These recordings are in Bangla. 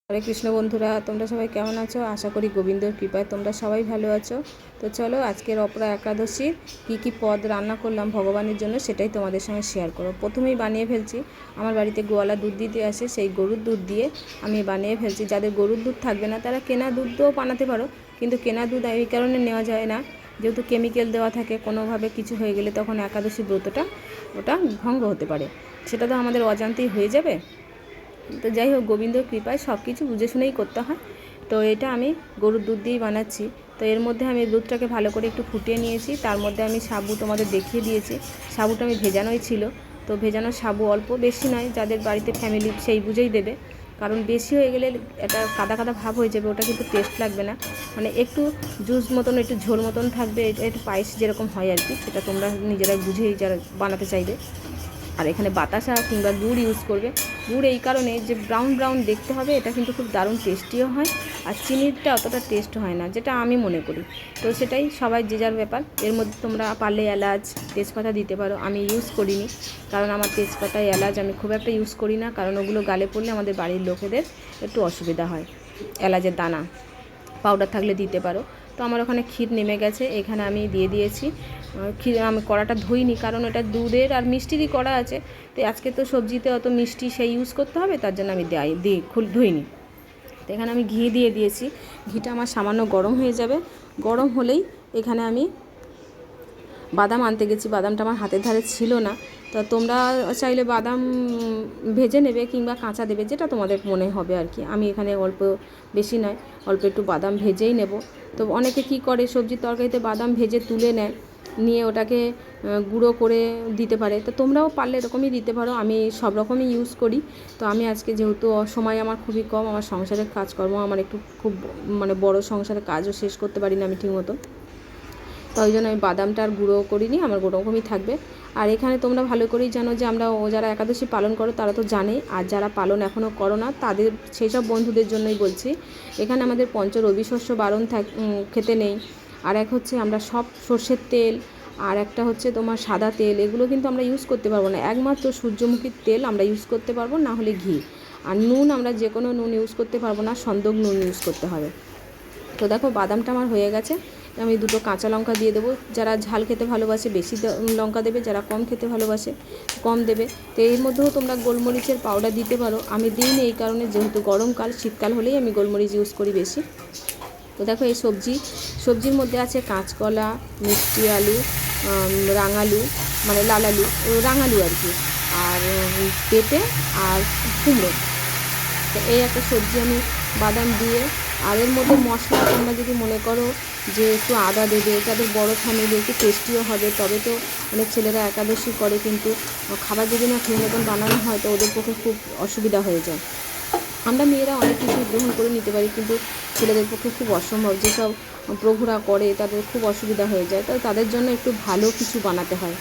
হরে কৃষ্ণ বন্ধুরা, তোমরা সবাই কেমন আছো? আশা করি গোবিন্দর কৃপায় তোমরা সবাই ভালো আছো। তো চলো আজকের অপরা একাদশীর কী পদ রান্না করলাম ভগবানের জন্য সেটাই তোমাদের সঙ্গে শেয়ার করো। প্রথমেই বানিয়ে ফেলছি, আমার বাড়িতে গোয়ালা দুধ দিতে আসে, সেই গরুর দুধ দিয়ে আমি বানিয়ে ফেলছি। যাদের গরুর দুধ থাকবে না তারা কেনা দুধ দিয়েও বানাতে পারো, কিন্তু কেনা দুধ এই কারণে নেওয়া যায় না, যেহেতু কেমিক্যাল দেওয়া থাকে, কোনোভাবে কিছু হয়ে গেলে তখন একাদশী ব্রতটা ভঙ্গ হতে পারে, সেটা তো আমাদের অজান্তেই হয়ে যাবে। তো যাই হোক, গোবিন্দর কৃপায় সব কিছু বুঝে শুনেই করতে হয়। তো এটা আমি গরুর দুধ দিয়েই বানাচ্ছি। তো এর মধ্যে আমি দুধটাকে ভালো করে একটু ফুটিয়ে নিয়েছি, তার মধ্যে আমি সাবু তোমাদের দেখিয়ে দিয়েছি, সাবুটা আমি ভেজানোই ছিল। তো ভেজানো সাবু অল্প, বেশি নয়, যাদের বাড়িতে ফ্যামিলি সেই বুঝেই দেবে, কারণ বেশি হয়ে গেলে এটা কাদা কাদা ভাব হয়ে যাবে, ওটা কিন্তু টেস্ট লাগবে না। মানে একটু জুস মতন, একটু ঝোল মতন থাকবে, একটু পায়েস যেরকম হয় আর কি, সেটা তোমরা নিজেরা বুঝেই যারা বানাতে চাইবে। আর এখানে বাতাসা কিংবা গুড় ইউজ করবে। গুড় এই কারণে যে ব্রাউন ব্রাউন দেখতে হবে, এটা কিন্তু খুব দারুণ টেস্টিও হয়, আর চিনিটা অতটা টেস্ট হয় না, যেটা আমি মনে করি। তো সেটাই সবাই যে যার ব্যাপার। এর মধ্যে তোমরা পারলে এলাচ তেজপাতা দিতে পারো, আমি ইউজ করিনি, কারণ আমার তেজপাতা এলাচ আমি খুব একটা ইউজ করি না, কারণ ওগুলো গালে পড়লে আমাদের বাড়ির লোকেদের একটু অসুবিধা হয়। এলাচের দানা পাউডার থাকলে দিতে পারো। তো আমার ওখানে ক্ষীর নেমে গেছে, এখানে আমি দিয়ে দিয়েছি ক্ষীর। আমি কড়াটা ধুইনি, কারণ এটা দুধের আর মিষ্টিরই কড়া আছে, তো আজকে তো সবজিতে অত মিষ্টি সেই ইউজ করতে হবে, তার জন্য আমি ধুইনি। তো এখানে আমি ঘি দিয়ে দিয়েছি, ঘিটা আমার সামান্য গরম হয়ে যাবে। গরম হলেই এখানে আমি বাদাম আনতে গেছি, বাদামটা আমার হাতের ধারে ছিল না। তো তোমরা চাইলে বাদাম ভেজে নেবে কিংবা কাঁচা দেবে, যেটা তোমাদের মনে হবে আর কি। আমি এখানে অল্প, বেশি নয়, অল্প একটু বাদাম ভেজেই নেব। তো অনেকে কি করে, সবজির তরকারিতে বাদাম ভেজে তুলে নেয়, নিয়ে ওটাকে গুঁড়ো করে দিতে পারে। তো তোমরাও পারলে এরকমই দিতে পারো, আমি সব রকমই ইউজ করি। তো আমি আজকে যেহেতু সময় আমার খুবই কম, আমার সংসারের কাজকর্ম আমার একটু খুব মানে বড় সংসারের কাজও শেষ করতে পারি না আমি ঠিক মতো, তো ওই জন্য আমি বাদামটা আর গুঁড়ো করিনি, আমার ওরকমই থাকবে। আর এখানে তোমরা ভালো করেই জানো যে আমরা যারা একাদশী পালন করো তারা তো জানে, আর যারা পালন এখনও করো না তাদের, সেই সব বন্ধুদের জন্যই বলছি। এখানে আমাদের পঞ্চ রবি শস্য বারণ খেতে নেই। আর এক হচ্ছে আমরা সব সর্ষের তেল, আর একটা হচ্ছে তোমার সাদা তেল, এগুলো কিন্তু আমরা ইউজ করতে পারবো না। একমাত্র সূর্যমুখীর তেল আমরা ইউজ করতে পারবো, না হলে ঘি। আর নুন আমরা যে কোনো নুন ইউজ করতে পারবো না, সন্দক নুন ইউজ করতে হবে। তো দেখো বাদামটা আমার হয়ে গেছে, আমি দুটো কাঁচা লঙ্কা দিয়ে দেবো। যারা ঝাল খেতে ভালোবাসে বেশি লঙ্কা দেবে, যারা কম খেতে ভালোবাসে কম দেবে। তো এর মধ্যেও তোমরা গোলমরিচের পাউডার দিতে পারো, আমি দিইনি এই কারণে যেহেতু গরমকাল, শীতকাল হলেই আমি গোলমরিচ ইউজ করি বেশি। তো দেখো এই সবজির মধ্যে আছে কাঁচকলা, মিষ্টি আলু, রাঙালু, মানে লাল আলু, রাঙালু আর কি, আর পেঁপে আর কুমড়ো। তো এই একটা সবজি আমি বাদাম দিয়ে, আর এর মধ্যে মশলা তোমরা যদি মনে করো যে একটু আদা দেবে, যাদের বড় ফ্যামিলি একটু টেস্টিও হবে, তবে তো অনেক ছেলেরা একাদশী করে, কিন্তু খাবার যদি না ঠিক মতন বানানো হয় তো ওদের পক্ষে খুব অসুবিধা হয়ে যায়। আমরা মেয়েরা অনেক কিছু গ্রহণ করে নিতে পারি, কিন্তু ছেলেদের পক্ষে খুব অসম্ভব, যেসব প্রভুরা করে তাদের খুব অসুবিধা হয়ে যায়, তাই তাদের জন্য একটু ভালো কিছু বানাতে হয়।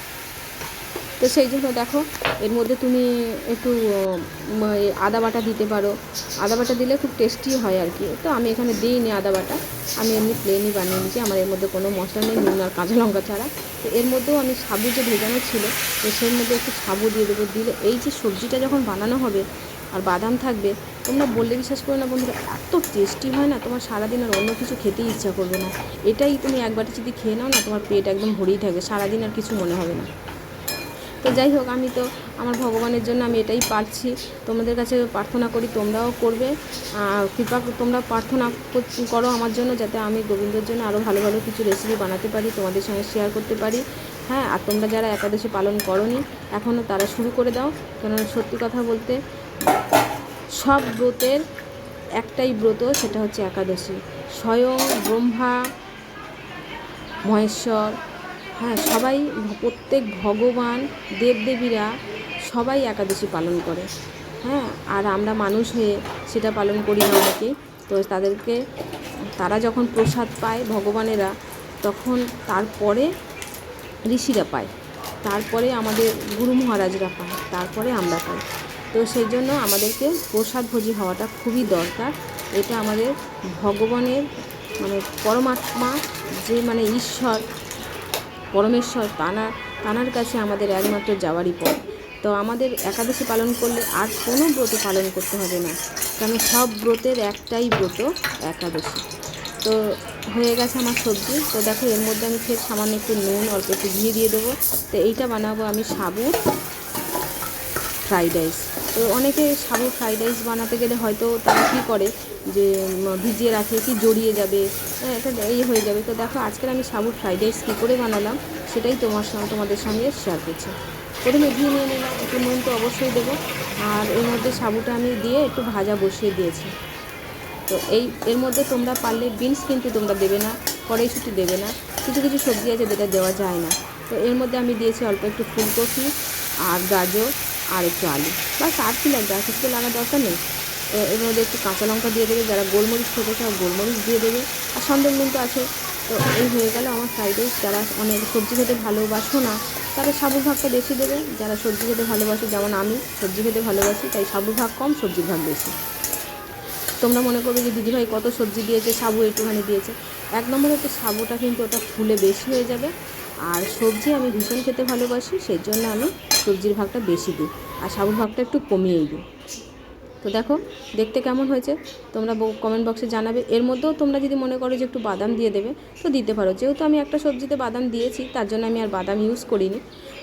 তো সেই জন্য দেখো এর মধ্যে তুমি একটু আদা বাটা দিতে পারো, আদা বাটা দিলে খুব টেস্টি হয় আর কি। তো আমি এখানে দিইনি আদা বাটা, আমি এমনি প্লেনই বানিয়ে নিয়েছি, আমার এর মধ্যে কোনো মশলা নেই, নুন আর কাঁচা লঙ্কা ছাড়া। তো এর মধ্যেও আমি সাবু যে ভেজানো ছিল, তো সেই মধ্যে একটু সাবু দিয়ে দেবো। দিলে এই যে সবজিটা যখন বানানো হবে আর বাদাম থাকবে, তোমরা বললে বিশ্বাস করো না বন্ধুরা, এত টেস্টি হয় না, তোমার সারাদিন আর অন্য কিছু খেতেই ইচ্ছা করবে না। এটাই তুমি একবারটি যদি খেয়ে নাও না, তোমার পেট একদম ভরেই থাকবে, সারাদিন আর কিছু মনে হবে না। তো যাই হোক, আমি তো আমার ভগবানের জন্য আমি এটাই পারছি, তোমাদের কাছে প্রার্থনা করি তোমরাও করবে, কৃপা তোমরা প্রার্থনা করো আমার জন্য, যাতে আমি গোবিন্দর জন্য আরও ভালো ভালো কিছু রেসিপি বানাতে পারি, তোমাদের সঙ্গে শেয়ার করতে পারি। হ্যাঁ, আর তোমরা যারা একাদশী পালন করোনি এখনও, তারা শুরু করে দাও, কেননা সত্যি কথা বলতে সব ব্রতের একটাই ব্রত, সেটা হচ্ছে একাদশী। স্বয়ং ব্রহ্মা, মহেশ্বর, হ্যাঁ, সবাই, প্রত্যেক ভগবান, দেবদেবীরা সবাই একাদশী পালন করে। হ্যাঁ, আর আমরা মানুষ হয়ে সেটা পালন করি না অনেকেই। তো তারা যখন প্রসাদ পায় ভগবানেরা, তখন তারপরে ঋষিরা পায়, তারপরে আমাদের গুরু মহারাজরা পায়, তারপরে আমরা পাই। তো সেই জন্য আমাদেরকে প্রসাদভোজী হওয়াটা খুবই দরকার। এটা আমাদের ভগবানের, মানে পরমাত্মা, যে মানে ঈশ্বর, পরমেশ্বর, তানার কাছে আমাদের একমাত্র যাওয়ারই পথ। তো তো আমাদের একাদশী পালন করলে আর কোনো ব্রত পালন করতে হবে না, কারণ সব ব্রতের একটাই ব্রত একাদশী। তো হয়ে গেছে আমার সবজি। তো দেখো এর মধ্যে আমি ফের সামান্য একটু নুন, অল্প একটু ঘি দিয়ে দেবো। তো এইটা বানাবো আমি সাবুর ফ্রাইড রাইস। তো অনেকে সাবুর ফ্রাইড রাইস বানাতে গেলে হয়তো তারা কী করে যে ভিজিয়ে রাখে কি জড়িয়ে যাবে, এটা এই হয়ে যাবে। তো দেখো আজকের আমি সাবুর ফ্রাইড রাইস কী করে বানালাম সেটাই তোমাদের সঙ্গে শেয়ার করছি। প্রথমে ঘি নিয়ে নিলাম, একটু নুন তো অবশ্যই দেবো, আর এর মধ্যে সাবুটা আমি দিয়ে একটু ভাজা বসিয়ে দিয়েছি। তো এর মধ্যে তোমরা পারলে বিনস কিন্তু তোমরা দেবে না, কড়াইশুঁটি দেবে না, কিছু কিছু সবজি আছে যেটা দেওয়া যায় না। তো এর মধ্যে আমি দিয়েছি অল্প একটু ফুলকপি আর গাজর আর একটু আলু, বাস। আর কি লাগবে, আর কিছু তো লাগার দরকার নেই। এর মধ্যে একটু কাঁচা লঙ্কা দিয়ে দেবে, যারা গোলমরিচ খেতে চাও গোলমরিচ দিয়ে দেবে, আর সন্দেশ নুন তো আছে। তো এই হয়ে গেল আমার ফ্রাইড রাইস। যারা অনেক সবজি খেতে ভালোবাসো না তারা সাবুর ভাগটা বেশি দেবে, যারা সবজি খেতে ভালোবাসো যেমন আমি সবজি খেতে ভালোবাসি তাই সাবুর ভাগ কম, সবজির ভাগ বেশি। তোমরা মনে করবে যে দিদিভাই কত সবজি দিয়েছে, সাবু একটুখানি দিয়েছে। এক নম্বর হচ্ছে সাবুটা কিন্তু ওটা ফুলে বেশি হয়ে যাবে, আর সবজি আমি ভীষণ খেতে ভালোবাসি, সেই জন্য আমি সবজির ভাগটা বেশি দিই আর সাবুর ভাগটা একটু কমিয়েই দিই। তো দেখো দেখতে কেমন হয়েছে তোমরা কমেন্ট বক্সে জানাবে। এর মধ্যেও তোমরা যদি মনে করো যে একটু বাদাম দিয়ে দেবে তো দিতে পারো, যেহেতু আমি একটা সবজিতে বাদাম দিয়েছি তার জন্য আমি আর বাদাম ইউজ করিনি,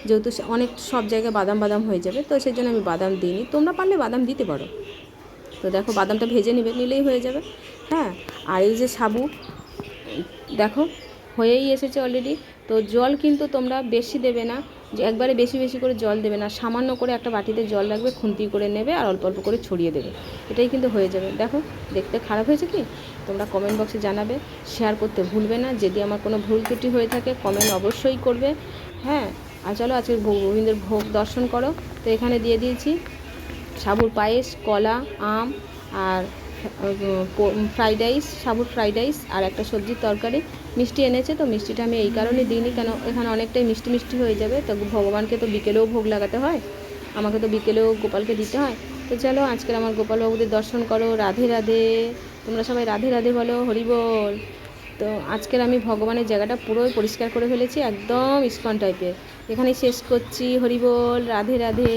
যেহেতু অনেক সব জায়গায় বাদাম হয়ে যাবে, তো সেই জন্য আমি বাদাম দিইনি। তোমরা পারলে বাদাম দিতে পারো। তো দেখো বাদামটা ভেজে নিলেই হয়ে যাবে। হ্যাঁ, আর এই যে সাবু দেখো হয়েই এসেছে অলরেডি। তো জল কিন্তু তোমরা বেশি দেবে না, যে একবারে বেশি বেশি করে জল দেবে না, সামান্য করে একটা বাটিতে জল রাখবে, খুন্তি করে নেবে আর অল্প অল্প করে ছড়িয়ে দেবে, এটাই কিন্তু হয়ে যাবে। দেখো দেখতে খারাপ হয়েছে কি? তোমরা কমেন্ট বক্সে জানাবে, শেয়ার করতে ভুলবে না। যদি আমার কোনো ভুল ত্রুটি হয়ে থাকে কমেন্ট অবশ্যই করবে। হ্যাঁ, আর চলো আজকে গোবিন্দের ভোগ দর্শন করো। তো এখানে দিয়ে দিয়েছি সাবুর পায়েস, কলা, আম আর ফ্রাইড রাইস, সাবুর ফ্রাইড রাইস আর একটা সবজির তরকারি। মিষ্টি এনেছে, তো মিষ্টিটা আমি এই কারণে দিইনি, কেন এখানে অনেকটাই মিষ্টি মিষ্টি হয়ে যাবে। তো ভগবানকে তো বিকেলেও ভোগ লাগাতে হয়, আমাকে তো বিকেলেও গোপালকে দিতে হয়। তো চলো আজকের আমার গোপালবাবুদের দর্শন করো। রাধে রাধে। তোমরা সবাই রাধে রাধে বলো, হরি বল। তো আজকের আমি ভগবানের জায়গাটা পুরোই পরিষ্কার করে ফেলেছি, একদম ইস্কন টাইপের। এখানেই শেষ করছি, হরি বল, রাধে রাধে।